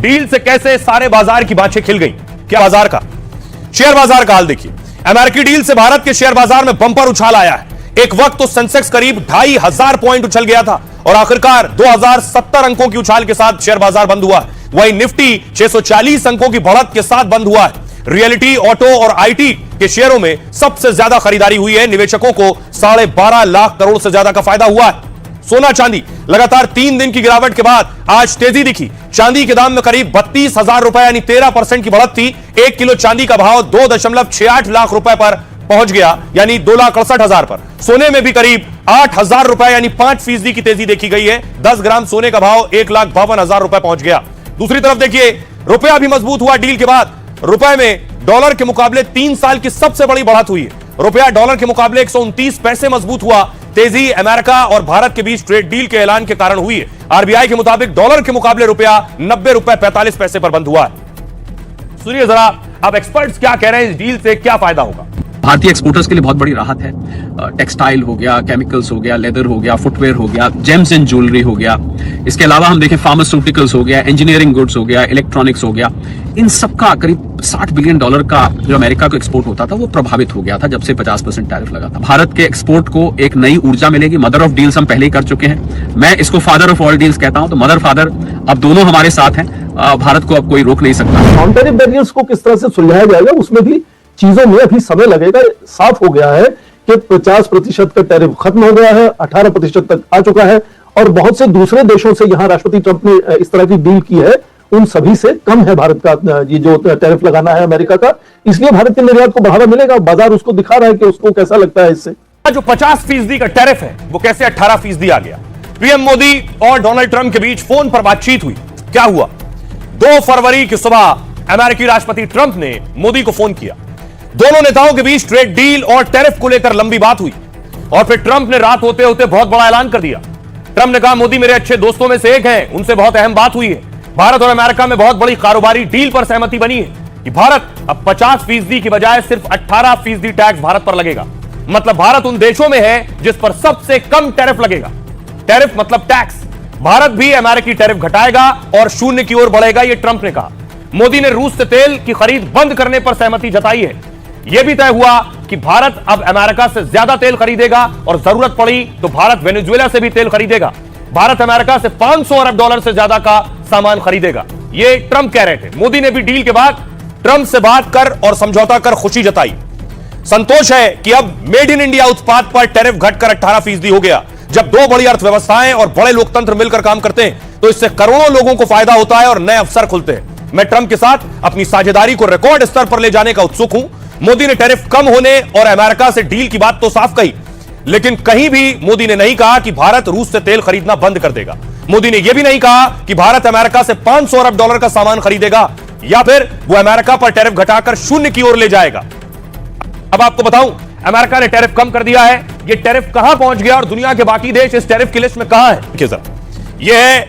Deal से कैसे सारे बाजार की बातें खिल गई। क्या बाजार का, शेयर बाजार का हाल देखिए। अमेरिकी डील से भारत के शेयर बाजार में बंपर उछाल आया है। एक वक्त तो सेंसेक्स करीब 2500 पॉइंट उछल गया था और आखिरकार 2070 अंकों की उछाल के साथ शेयर बाजार बंद हुआ है। वहीं निफ्टी 640 अंकों की बढ़त के साथ बंद हुआ है। रियलिटी, ऑटो और आईटी के शेयरों में सबसे ज्यादा खरीदारी हुई है। निवेशकों को 12.5 लाख करोड़ से ज्यादा का फायदा हुआ है। सोना चांदी लगातार 3 दिन की गिरावट के बाद आज तेजी दिखी। चांदी के दाम में करीब 32,000 रुपए यानी 13% की बढ़त थी। 1 किलो चांदी का भाव 2.68 लाख रुपए पर पहुंच गया यानी 2,61,000 पर। सोने में भी करीब 8,000 रुपए यानी 5% की तेजी देखी गई है। 10 ग्राम सोने का भाव 1,52,000 रुपए पहुंच गया। दूसरी तरफ देखिए, रुपया भी मजबूत हुआ डील के बाद। रुपए में डॉलर के मुकाबले 3 साल की सबसे बड़ी बढ़त हुई है। रुपया डॉलर के मुकाबले 129 पैसे मजबूत हुआ। तेजी अमेरिका और भारत के बीच ट्रेड डील के ऐलान के कारण हुई है। आरबीआई के मुताबिक डॉलर के मुकाबले रुपया 90 रुपए 45 पैसे पर बंद हुआ है। सुनिए जरा अब एक्सपर्ट्स क्या कह रहे हैं, इस डील से क्या फायदा होगा। भारतीय एक्सपोर्टर्स के लिए बहुत बड़ी राहत है। टेक्सटाइल हो गया, केमिकल्स हो गया, लेदर हो गया, फुटवेयर हो गया, जेम्स एंड ज्वेलरी हो गया। इसके अलावा हम देखें फार्मास्यूटिकल्स हो गया, इंजीनियरिंग गुड्स हो गया, इलेक्ट्रॉनिक्स हो गया। इन सब का करीब $60 बिलियन का जो अमेरिका को एक्सपोर्ट होता था वो प्रभावित हो गया था जब से 50% टैरिफ लगा था। भारत के एक्सपोर्ट को एक नई ऊर्जा मिलेगी। मदर ऑफ डील्स हम पहले ही कर चुके हैं। मैं इसको फादर ऑफ ऑल डील्स कहता हूं, तो मदर फादर अब दोनों हमारे साथ हैं। भारत को अब कोई रोक नहीं सकता। नॉन टैरिफ बैरियर्स को किस तरह से सुलझाया जाएगा, उसमें भी चीजों में अभी समय लगेगा। साफ हो गया है कि 50% का टैरिफ खत्म हो गया है, 18% तक आ चुका है और बहुत से दूसरे देशों से यहां राष्ट्रपति ट्रंप ने इस तरह की डील की है, उन सभी से कम है भारत का ये जो टैरिफ लगाना है अमेरिका का। इसलिए भारत के निर्यात को बढ़ावा मिलेगा। बाजार उसको दिखा रहा है कि उसको कैसा लगता है इससे। जो 50% का टैरिफ है वो कैसे 18% आ गया। पीएम मोदी और डोनाल्ड ट्रंप के बीच फोन पर बातचीत हुई। क्या हुआ, 2 फरवरी की सुबह अमेरिकी राष्ट्रपति ट्रंप ने मोदी को फोन किया। दोनों नेताओं के बीच ट्रेड डील और टैरिफ को लेकर लंबी बात हुई और फिर ट्रंप ने रात होते होते बहुत बड़ा ऐलान कर दिया। ट्रंप ने कहा, मोदी मेरे अच्छे दोस्तों में से एक हैं, उनसे बहुत अहम बात हुई है। भारत और अमेरिका में बहुत बड़ी कारोबारी डील पर सहमति बनी है कि भारत अब 50% की बजाय सिर्फ 18% टैक्स भारत पर लगेगा। मतलब भारत उन देशों में है जिस पर सबसे कम टैरिफ लगेगा। टैरिफ मतलब टैक्स। भारत भी अमेरिकी टैरिफ घटाएगा और 0 की ओर बढ़ेगा, यह ट्रंप ने कहा। मोदी ने रूस से तेल की खरीद बंद करने पर सहमति जताई है। यह भी तय हुआ कि भारत अब अमेरिका से ज्यादा तेल खरीदेगा और जरूरत पड़ी तो भारत वेनेजुएला से भी तेल खरीदेगा। भारत अमेरिका से $500 अरब से ज्यादा का सामान खरीदेगा। यह ट्रंप कह रहे थे। मोदी ने भी डील के बाद ट्रंप से बात कर और समझौता कर खुशी जताई। संतोष है कि अब मेड इन इंडिया उत्पाद पर टैरिफ घटकर 18% हो गया। जब 2 बड़ी अर्थव्यवस्थाएं और बड़े लोकतंत्र मिलकर काम करते हैं तो इससे करोड़ों लोगों को फायदा होता है और नए अवसर खुलते हैं। मैं ट्रंप के साथ अपनी साझेदारी को रिकॉर्ड स्तर पर ले जाने का उत्सुक हूं। मोदी ने टैरिफ कम होने और अमेरिका से डील की बात तो साफ कही, लेकिन कहीं भी मोदी ने नहीं कहा कि भारत रूस से तेल खरीदना बंद कर देगा। मोदी ने यह भी नहीं कहा कि भारत अमेरिका से $500 अरब का सामान खरीदेगा या फिर वो अमेरिका पर टैरिफ घटाकर 0 की ओर ले जाएगा। अब आपको बताऊं, अमेरिका ने टैरिफ कम कर दिया है। ये टैरिफ कहां पहुंच गया और दुनिया के बाकी देश इस टैरिफ की लिस्ट में कहां है। यह है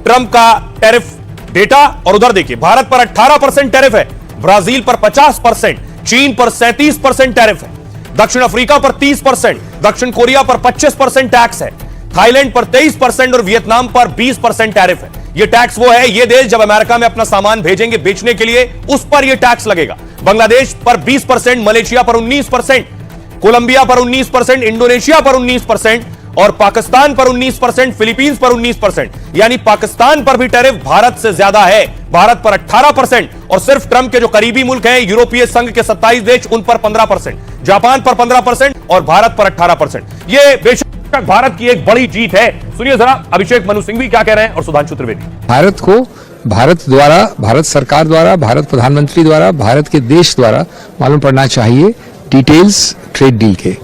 ट्रंप का टैरिफ डेटा और उधर देखिए, भारत पर 18% टैरिफ है, ब्राजील पर 50%, चीन पर 37% टैरिफ है, दक्षिण अफ्रीका पर 30%, दक्षिण कोरिया पर 25% टैक्स है, थाईलैंड पर 23% और वियतनाम पर 20% टैरिफ है। यह टैक्स वो है, ये देश जब अमेरिका में अपना सामान भेजेंगे बेचने के लिए उस पर यह टैक्स लगेगा। बांग्लादेश पर 20%, मलेशिया पर 19%, कोलंबिया पर 19%, इंडोनेशिया पर 19% और पाकिस्तान पर 19%, फिलीपींस पर 19%। यानी पाकिस्तान पर भी टैरिफ भारत से ज्यादा है। भारत पर 18% और सिर्फ ट्रंप के जो करीबी मुल्क हैं, यूरोपीय संघ के 27 देश, उन पर 15%, जापान पर 15% और भारत पर 18%। यह बेशक भारत की एक बड़ी जीत है। सुनिए जरा अभिषेक मनु सिंघवी क्या कह रहे हैं और सुधांशु त्रिवेदी। भारत को भारत द्वारा, भारत सरकार द्वारा, भारत प्रधानमंत्री द्वारा, भारत के देश द्वारा मालूम पड़ना चाहिए डिटेल्स ट्रेड डील के।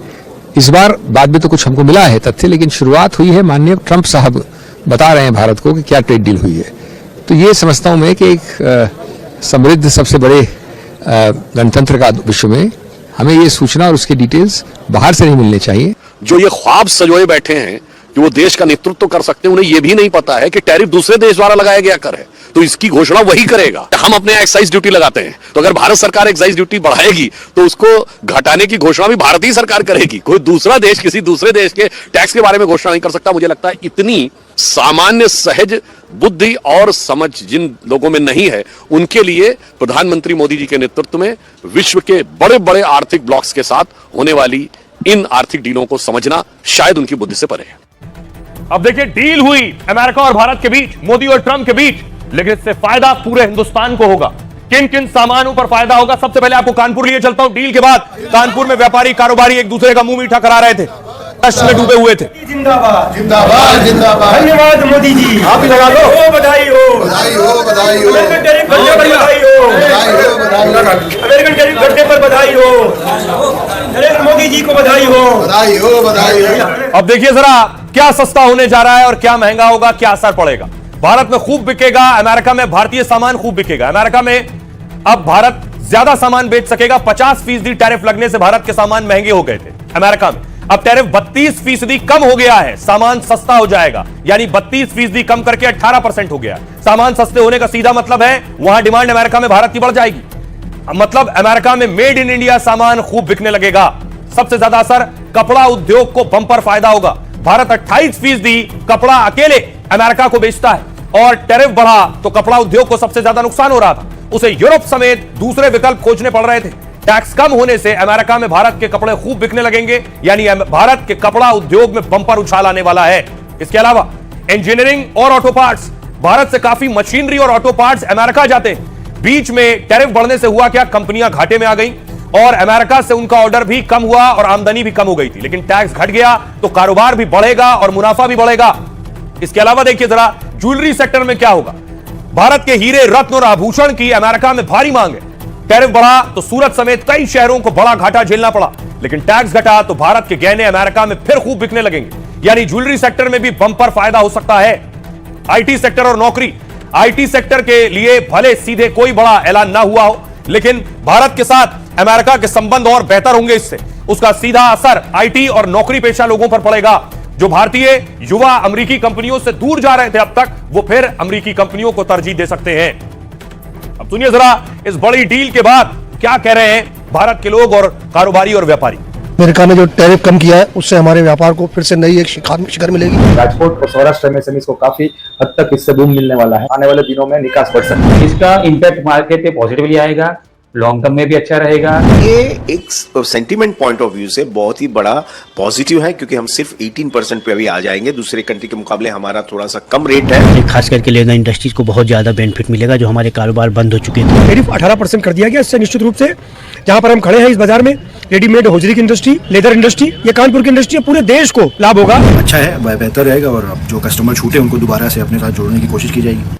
इस बार बाद में तो कुछ हमको मिला है तथ्य, लेकिन शुरुआत हुई है। माननीय ट्रंप साहब बता रहे हैं भारत को कि क्या ट्रेड डील हुई है। तो ये समझता हूं मैं कि एक समृद्ध सबसे बड़े गणतंत्र का विश्व में हमें ये सूचना और उसके डिटेल्स बाहर से नहीं मिलने चाहिए। जो ये ख्वाब सजोए बैठे हैं कि वो देश का नेतृत्व कर सकते हैं, उन्हें ये भी नहीं पता है कि टैरिफ दूसरे देश द्वारा लगाया गया कर है, तो इसकी घोषणा वही करेगा। हम अपने एक्साइज ड्यूटी लगाते हैं, तो अगर भारत सरकार एक्साइज ड्यूटी बढ़ाएगी तो उसको घटाने की घोषणा भी भारतीय सरकार करेगी। कोई दूसरा देश किसी दूसरे देश के टैक्स के बारे में घोषणा नहीं कर सकता। मुझे लगता है इतनी सामान्य सहज बुद्धि और समझ जिन लोगों में नहीं है, उनके लिए प्रधानमंत्री मोदी जी के नेतृत्व में विश्व के बड़े बड़े आर्थिक ब्लॉक्स के साथ होने वाली इन आर्थिक डीलों को समझना शायद उनकी बुद्धि से परे है। अब देखिए, डील हुई अमेरिका और भारत के बीच, मोदी और ट्रंप के बीच, लेकिन इससे फायदा पूरे हिंदुस्तान को होगा। किन किन सामानों पर फायदा होगा? सबसे पहले आपको कानपुर लिए चलता हूं। डील के बाद कानपुर में व्यापारी कारोबारी एक दूसरे का मुंह मीठा करा रहे थे, कष्ट में डूबे हुए थे। जिंदाबाद जिंदाबाद जिंदाबाद, धन्यवाद मोदी जी, आप ही लगा दो। बधाई हो बधाई हो बधाई हो, अमेरिकन टैरिफ घटने पर बधाई हो, अमेरिकन टैरिफ घटने पर बधाई हो, नरेंद्र मोदी जी को बधाई हो, बधाई हो बधाई हो। अब देखिए जरा, क्या सस्ता होने जा रहा है और क्या महंगा होगा, क्या असर पड़ेगा। भारत में खूब बिकेगा, अमेरिका में भारतीय सामान खूब बिकेगा। अमेरिका में अब भारत ज्यादा सामान बेच सकेगा। 50% टैरिफ लगने से भारत के सामान महंगे हो गए थे अमेरिका में। अब टैरिफ 32% कम हो गया है, सामान सस्ता हो जाएगा। यानी 32% कम करके 18% हो गया। सामान सस्ते होने का सीधा मतलब है वहां डिमांड अमेरिका में भारत की बढ़ जाएगी। मतलब अमेरिका में मेड इन इंडिया सामान खूब बिकने लगेगा। सबसे ज्यादा असर कपड़ा उद्योग को बंपर फायदा होगा। भारत 28% कपड़ा अकेले अमेरिका को बेचता है और टैरिफ बढ़ा तो कपड़ा उद्योग को सबसे ज्यादा नुकसान हो रहा था। उसे यूरोप समेत दूसरे विकल्प खोजने पड़ रहे थे। टैक्स कम होने से अमेरिका में भारत के कपड़े खूब बिकने लगेंगे, यानी भारत के कपड़ा उद्योग में बंपर उछाल आने वाला है। इसके अलावा इंजीनियरिंग और ऑटो पार्ट्स, भारत से काफी मशीनरी और ऑटो पार्ट्स अमेरिका जाते हैं। बीच में टैरिफ बढ़ने से हुआ क्या, कंपनियां घाटे में आ गई और अमेरिका से उनका ऑर्डर भी कम हुआ और आमदनी भी कम हो गई थी। लेकिन टैक्स घट गया तो कारोबार भी बढ़ेगा और मुनाफा भी बढ़ेगा। इसके अलावा देखिए जरा, ज्वेलरी सेक्टर में क्या होगा। भारत के हीरे, रत्न और आभूषण की अमेरिका में भारी मांग है। टैरिफ बढ़ा तो सूरत समेत कई शहरों को बड़ा घाटा झेलना पड़ा, लेकिन टैक्स घटा तो भारत के गहने अमेरिका में फिर खूब बिकने लगेंगे। यानी ज्वेलरी सेक्टर में भी बंपर फायदा हो सकता है। आईटी सेक्टर और नौकरी, आईटी सेक्टर के लिए भले सीधे कोई बड़ा ऐलान ना हुआ हो, लेकिन भारत के साथ अमेरिका के संबंध और बेहतर होंगे। इससे उसका सीधा असर आईटी और नौकरी पेशा लोगों पर पड़ेगा। जो भारतीय युवा अमेरिकी कंपनियों से दूर जा रहे थे अब तक, वो फिर अमेरिकी कंपनियों को तरजीह दे सकते हैं। अब सुनिए जरा, इस बड़ी डील के बाद क्या कह रहे हैं भारत के लोग और कारोबारी और व्यापारी। अमेरिका ने जो टैरिफ कम किया है उससे हमारे व्यापार को फिर से नई एक शिखर मिलेगी। राजकोट और सौराष्ट्र में से इसको काफी हद तक इससे बूम मिलने वाला है। आने वाले दिनों में निकास बढ़ सकता है। इसका इम्पैक्ट मार्केट पे पॉजिटिवली आएगा, लॉन्ग टर्म में भी अच्छा रहेगा। ये एक सेंटीमेंट पॉइंट ऑफ व्यू से बहुत ही बड़ा पॉजिटिव है, क्योंकि हम सिर्फ 18% पे अभी आ जाएंगे। दूसरे कंट्री के मुकाबले हमारा थोड़ा सा कम रेट है। खास करके लेदर इंडस्ट्रीज को बहुत ज्यादा बेनिफिट मिलेगा, जो हमारे कारोबार बंद हो चुके थे। टैरिफ 18% कर दिया गया। इससे निश्चित रूप से जहाँ पर हम खड़े हैं इस बाजार में, रेडीमेड होजरी की इंडस्ट्री, लेदर इंडस्ट्री, ये कानपुर की इंडस्ट्री, पूरे देश को लाभ होगा। अच्छा है, बेहतर रहेगा और जो कस्टमर छूटे उनको दोबारा से अपने साथ जोड़ने की कोशिश की जाएगी।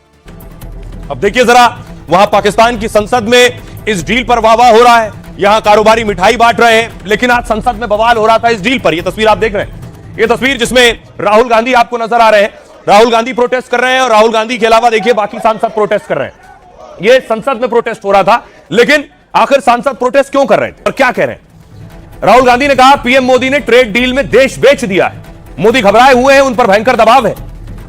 अब देखिए जरा, वहां पाकिस्तान की संसद में इस डील पर वाह हो रहा है। यहां कारोबारी मिठाई बांट रहे हैं, लेकिन आज संसद में बवाल हो रहा था इस डील पर। यह तस्वीर आप देख रहे हैं, यह तस्वीर जिसमें राहुल गांधी आपको नजर आ रहे हैं। राहुल गांधी प्रोटेस्ट कर रहे हैं और राहुल गांधी के अलावा देखिए बाकी सांसद प्रोटेस्ट कर रहे हैं। यह संसद में प्रोटेस्ट हो रहा था, लेकिन आखिर सांसद प्रोटेस्ट क्यों कर रहे थे और क्या कह रहे हैं। राहुल गांधी ने कहा, पीएम मोदी ने ट्रेड डील में देश बेच दिया है। मोदी घबराए हुए हैं, उन पर भयंकर दबाव है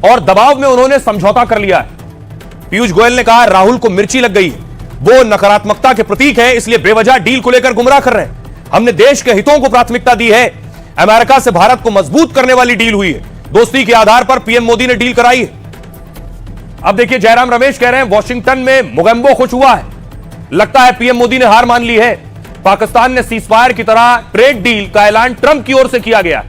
और दबाव में उन्होंने समझौता कर लिया है। पीयूष गोयल ने कहा, राहुल को मिर्ची लग गई है, वो नकारात्मकता के प्रतीक है, इसलिए बेवजह डील को लेकर गुमराह कर रहे हैं। हमने देश के हितों को प्राथमिकता दी है। अमेरिका से भारत को मजबूत करने वाली डील हुई है। दोस्ती के आधार पर पीएम मोदी ने डील कराई है। अब देखिए, जयराम रमेश कह रहे हैं, वॉशिंगटन में मोगेम्बो खुश हुआ है। लगता है पीएम मोदी ने हार मान ली है। पाकिस्तान ने सीजफायर की तरह ट्रेड डील का ऐलान ट्रंप की ओर से किया गया।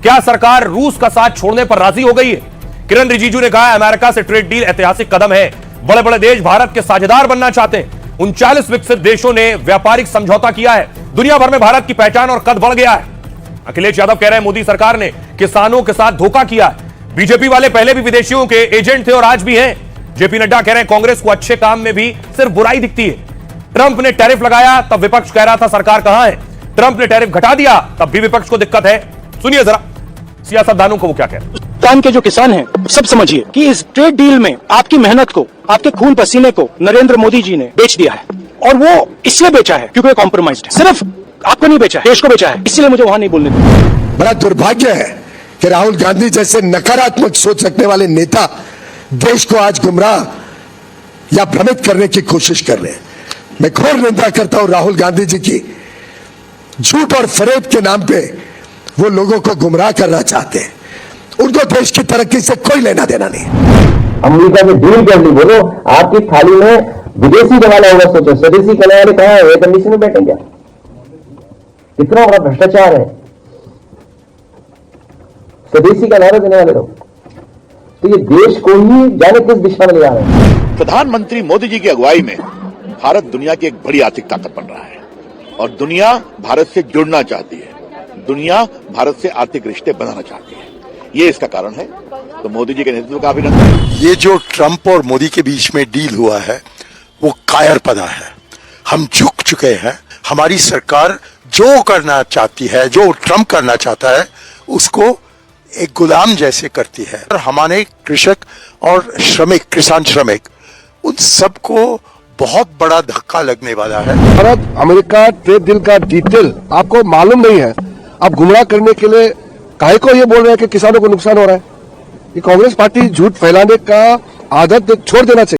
क्या सरकार रूस का साथ छोड़ने पर राजी हो गई है? किरण रिजिजू ने कहा, अमेरिका से ट्रेड डील ऐतिहासिक कदम है। बड़े बड़े देश भारत के साझेदार बनना चाहते हैं। 39 विकसित देशों ने व्यापारिक समझौता किया है। दुनिया भर में भारत की पहचान और कद बढ़ गया है। अखिलेश यादव कह रहे हैं, मोदी सरकार ने किसानों के साथ धोखा किया है। बीजेपी वाले पहले भी विदेशियों के एजेंट थे और आज भी हैं। जेपी नड्डा कह रहे हैं, कांग्रेस को अच्छे काम में भी सिर्फ बुराई दिखती है। ट्रंप ने टैरिफ लगाया तब विपक्ष कह रहा था सरकार कहां है। ट्रंप ने टैरिफ घटा दिया तब भी विपक्ष को दिक्कत है। सुनिए जरा सियासतदानों को वो क्या कह रहे हैं। हिंदुस्तान के जो किसान हैं सब समझिए कि इस ट्रेड डील में आपकी मेहनत को, आपके खून पसीने को नरेंद्र मोदी जी ने बेच दिया है और वो इसलिए बेचा है क्योंकि कॉम्प्रोमाइज्ड है। सिर्फ आपको नहीं बेचा है, देश को बेचा है। इसलिए मुझे वहां नहीं बोलने दो। बड़ा दुर्भाग्य है कि राहुल गांधी जैसे नकारात्मक सोच रखने वाले नेता देश को आज गुमराह या भ्रमित करने की कोशिश कर रहे हैं। मैं घोर निंदा करता हूं राहुल गांधी जी की। झूठ और फरेब के नाम पे वो लोगों को गुमराह करना चाहते हैं। उनको देश की तरक्की से कोई लेना देना नहीं। अमेरिका से डील कर ली, बोलो आपकी थाली में विदेशी बनाना होगा, सोचो स्वदेशी बनाने वाले कहाँ है, एयर कंडीशन में बैठे क्या? कितना बड़ा भ्रष्टाचार है, स्वदेशी का नारा देने वाले लोग। तो ये देश को ही जाने किस दिशा में ले जा रहे हैं। प्रधानमंत्री मोदी जी की अगुवाई में भारत दुनिया की एक बड़ी आर्थिक ताकत बन रहा है और दुनिया भारत से जुड़ना चाहती है, दुनिया भारत से आर्थिक रिश्ते बनाना चाहती है। ये इसका कारण है। तो मोदी जी के नेतृत्व का अभिनंदन। ये जो ट्रंप और मोदी के बीच में डील हुआ है वो कायरपना है। हम झुक चुके हैं। हमारी सरकार जो करना चाहती है, जो ट्रंप करना चाहता है, उसको एक गुलाम जैसे करती है। और हमारे कृषक और श्रमिक, किसान श्रमिक, उन सबको बहुत बड़ा धक्का लगने वाला है। भारत अमेरिका ट्रेड डील का डिटेल आपको मालूम नहीं है, आप गुमराह करने के लिए काहे को ये बोल रहे हैं कि किसानों को नुकसान हो रहा है। ये कांग्रेस पार्टी झूठ फैलाने का आदत छोड़ देना चाहिए।